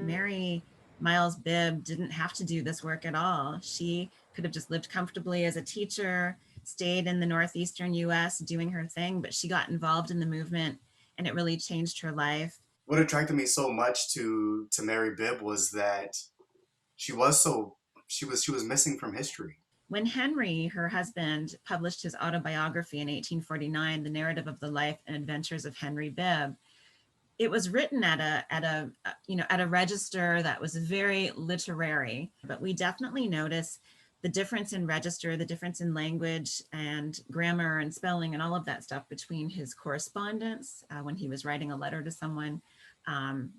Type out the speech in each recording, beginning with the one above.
Mary Miles Bibb didn't have to do this work at all. She could have just lived comfortably as a teacher, stayed in the northeastern US doing her thing, but she got involved in the movement and it really changed her life. What attracted me so much to Mary Bibb was that she was so she was missing from history. When Henry, her husband, published his autobiography in 1849, The Narrative of the Life and Adventures of Henry Bibb, it was written at a register that was very literary, but we definitely notice the difference in register, the difference in language and grammar and spelling and all of that stuff between his correspondence when he was writing a letter to someone,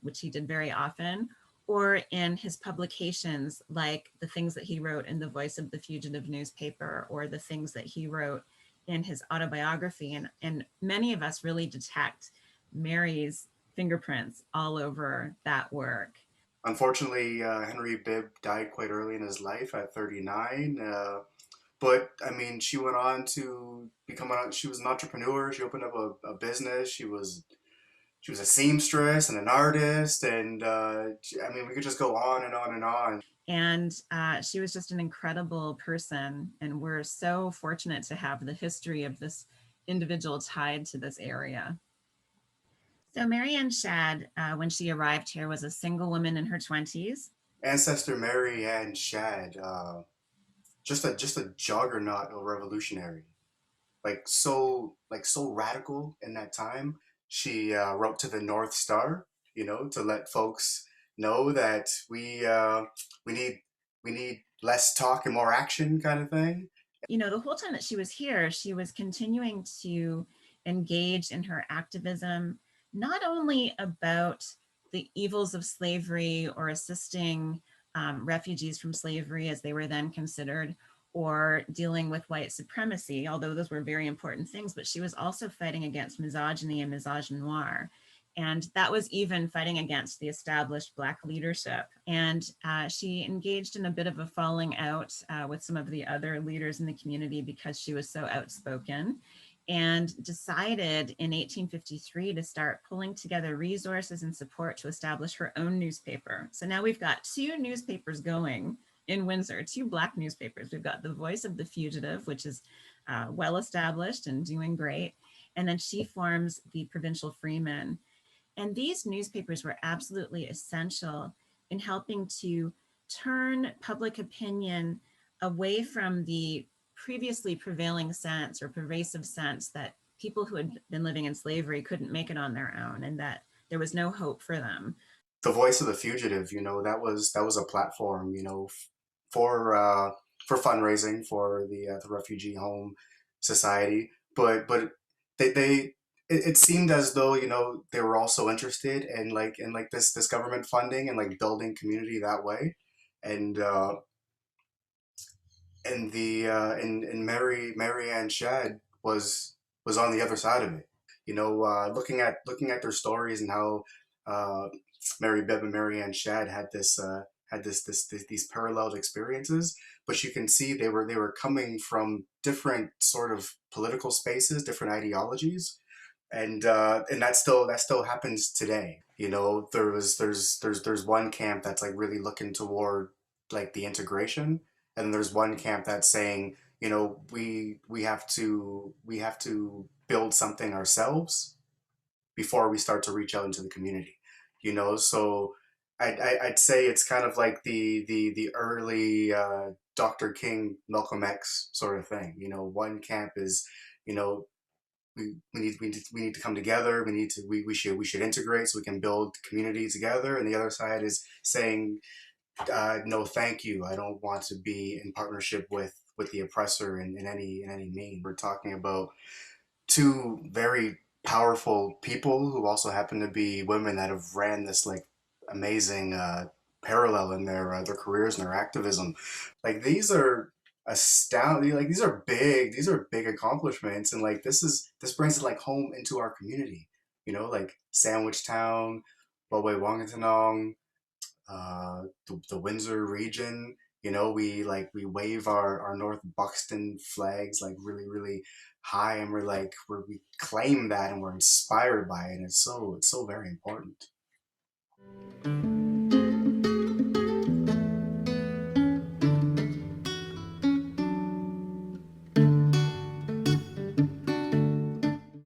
which he did very often, or in his publications, like the things that he wrote in the Voice of the Fugitive newspaper, or the things that he wrote in his autobiography. And many of us really detect Mary's fingerprints all over that work. Unfortunately, Henry Bibb died quite early in his life at 39. But I mean, she went on to she was an entrepreneur. She opened up a business. She was a seamstress and an artist. And I mean, we could just go on and on and on. And she was just an incredible person. And we're so fortunate to have the history of this individual tied to this area. So Mary Ann Shadd, when she arrived here, was a single woman in her 20s. Ancestor Mary Ann Shadd, just a juggernaut of revolutionary, like so radical in that time. She wrote to the North Star, you know, to let folks know that we need we need less talk and more action, kind of thing. You know, the whole time that she was here, she was continuing to engage in her activism, not only about the evils of slavery or assisting refugees from slavery as they were then considered, or dealing with white supremacy, although those were very important things, but she was also fighting against misogyny and misogynoir. And that was even fighting against the established Black leadership. And she engaged in a bit of a falling out with some of the other leaders in the community because she was so outspoken, and decided in 1853 to start pulling together resources and support to establish her own newspaper. So now we've got two newspapers going in Windsor, two Black newspapers. We've got the Voice of the Fugitive, which is well established and doing great. And then she forms the Provincial Freeman. And these newspapers were absolutely essential in helping to turn public opinion away from the previously prevailing sense or pervasive sense that people who had been living in slavery couldn't make it on their own and that there was no hope for them. The Voice of the Fugitive, you know, that was a platform, you know, for fundraising for the refugee home society. But they it seemed as though, you know, they were also interested in like this government funding and like building community that way. And and Mary Ann Shadd was on the other side of it. You know, looking at their stories and how uh, Mary Bibb and Mary Ann Shadd had these paralleled experiences, but you can see they were coming from different sort of political spaces, different ideologies, and that still happens today. You know, there's one camp that's like really looking toward like the integration, and there's one camp that's saying, you know, we have to build something ourselves before we start to reach out into the community. You know, so I'd say it's kind of like the early Dr. King Malcolm X sort of thing. You know, one camp is, you know, we need to come together. We should integrate so we can build community together. And the other side is saying, no, thank you. I don't want to be in partnership with the oppressor in any mean. We're talking about two very powerful people who also happen to be women that have ran this like amazing parallel in their careers and their activism. Like these are astounding. Like these are big accomplishments, and like this brings it like home into our community. You know, like Sandwich Town, Waawiiyaatanong, the Windsor region. You know, we wave our North Buxton flags like really high, and we claim that, and we're inspired by it. And it's so very important.